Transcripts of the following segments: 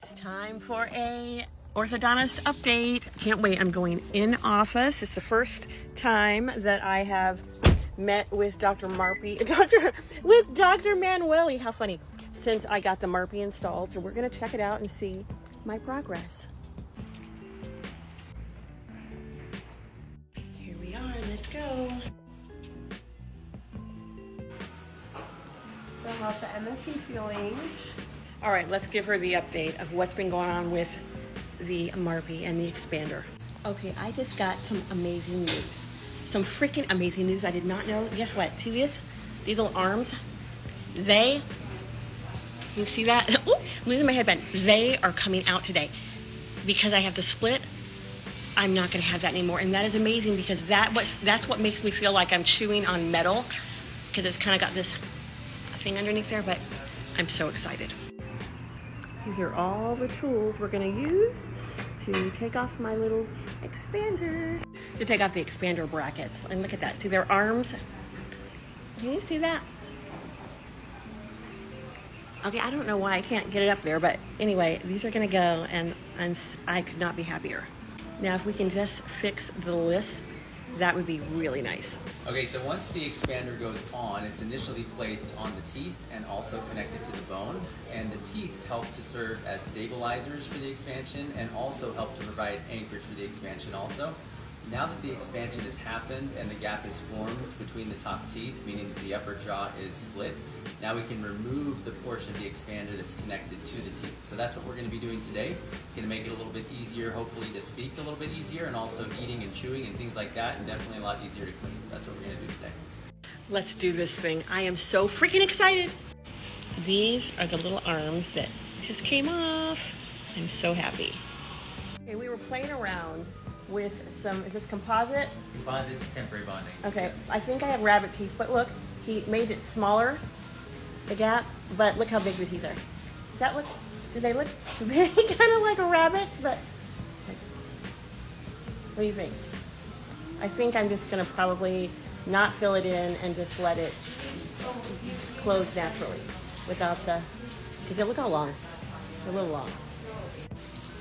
It's time for a orthodontist update. Can't wait. I'm going in office. It's the first time that I have met with Dr. Manuele. How funny. Since I got the Marpe installed. So we're going to check it out and see my progress. Here we are. Let's go. So how's the MSC feeling? All right, let's give her the update of what's been going on with the Marpe and the expander. Okay, I just got some amazing news. Some freaking amazing news I did not know. Guess what? See this? These little arms? You see that? Ooh, I'm losing my headband. They are coming out today. Because I have the split, I'm not gonna have that anymore. And that is amazing because that's what makes me feel like I'm chewing on metal, because it's kind of got this thing underneath there, but I'm so excited. These are all the tools we're gonna use to take off my little expander. To take off the expander brackets. And look at that, see their arms? Can you see that? Okay, I don't know why I can't get it up there, but anyway, these are gonna go and I could not be happier. Now, if we can just fix the lisp, that would be really nice. Okay, so once the expander goes on, it's initially placed on the teeth and also connected to the bone. And the teeth help to serve as stabilizers for the expansion and also help to provide anchorage for the expansion also. Now that the expansion has happened and the gap is formed between the top teeth, meaning that the upper jaw is split, now we can remove the portion of the expander that's connected to the teeth. So that's what we're going to be doing today. It's going to make it a little bit easier, hopefully, to speak a little bit easier, and also eating and chewing and things like that, and definitely a lot easier to clean. So that's what we're going to do today. Let's do this thing. I am so freaking excited. These are the little arms that just came off. I'm so happy. Okay, we were playing around with some, is this composite? Composite temporary bonding. Okay, I think I have rabbit teeth, but look, he made it smaller, the gap, but look how big the teeth are. Does that look, do they look big? Kind of like a rabbit's, but what do you think? I think I'm just gonna probably not fill it in and just let it close naturally without the, because they look how long, they're a little long.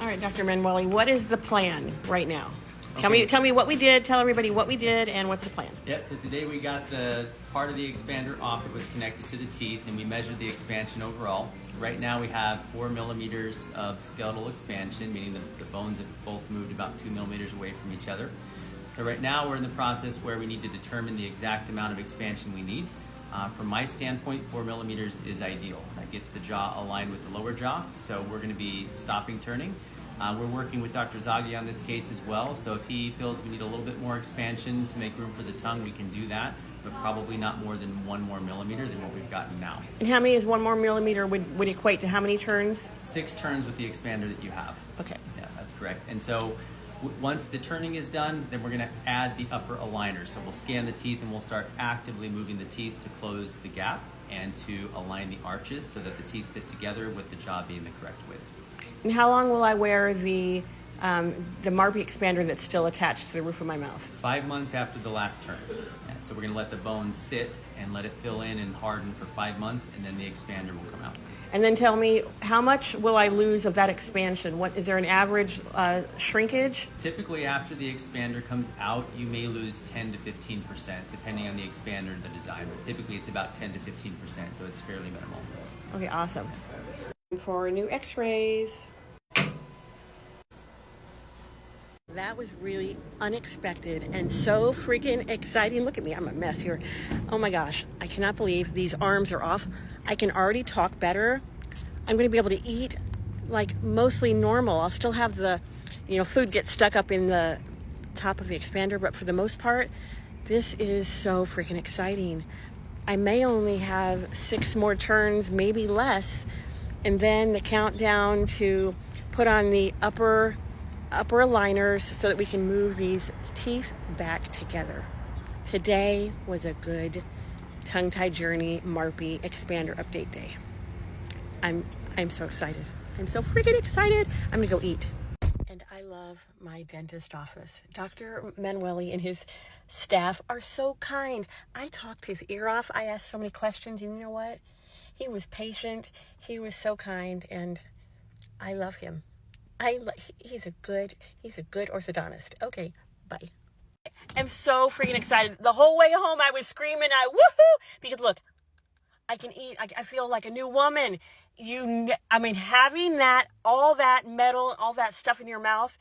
All right, Dr. Manuele, what is the plan right now? Okay. Tell me what we did, tell everybody what we did, and what's the plan. Yeah, so today we got the part of the expander off. It was connected to the teeth, and we measured the expansion overall. Right now we have 4 millimeters of skeletal expansion, meaning the bones have both moved about 2 millimeters away from each other. So right now we're in the process where we need to determine the exact amount of expansion we need. From my standpoint, 4 millimeters is ideal. That gets the jaw aligned with the lower jaw, so we're going to be stopping turning. We're working with Dr. Zaghi on this case as well, so if he feels we need a little bit more expansion to make room for the tongue, we can do that, but probably not more than 1 more millimeter than what we've gotten now. And how many is 1 more millimeter would equate to how many turns? 6 turns with the expander that you have. Okay. Yeah, that's correct. And so once the turning is done, then we're going to add the upper aligner. So we'll scan the teeth and we'll start actively moving the teeth to close the gap and to align the arches so that the teeth fit together with the jaw being the correct width. And how long will I wear the Marpe expander that's still attached to the roof of my mouth? 5 months after the last turn. Yeah, so we're going to let the bone sit and let it fill in and harden for 5 months, and then the expander will come out. And then tell me, how much will I lose of that expansion? What is there an average shrinkage? Typically, after the expander comes out, you may lose 10 to 15%, depending on the expander and the design. But typically, it's about 10 to 15%, so it's fairly minimal. Okay, awesome. For new X-rays. That was really unexpected and so freaking exciting. Look at me, I'm a mess here. Oh my gosh, I cannot believe these arms are off. I can already talk better. I'm gonna be able to eat like mostly normal. I'll still have the, food get stuck up in the top of the expander, but for the most part, this is so freaking exciting. I may only have 6 more turns, maybe less, and then the countdown to put on the upper aligners so that we can move these teeth back together. Today was a good tongue-tied journey Marpe expander update day. I'm so excited. I'm so freaking excited. I'm gonna go eat. And I love my dentist office. Dr. Manuele and his staff are so kind. I talked his ear off. I asked so many questions, and you know what? He was patient. He was so kind, and I love him. He's a good orthodontist. Okay, bye. I'm so freaking excited. The whole way home I was screaming, woohoo, because look, I can eat. I feel like a new woman. Having all that metal, all that stuff in your mouth.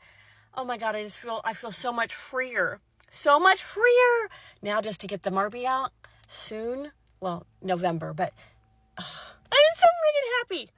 Oh my God, I feel so much freer. So much freer. Now just to get the Marpe out soon. Well, November, but I'm so freaking happy.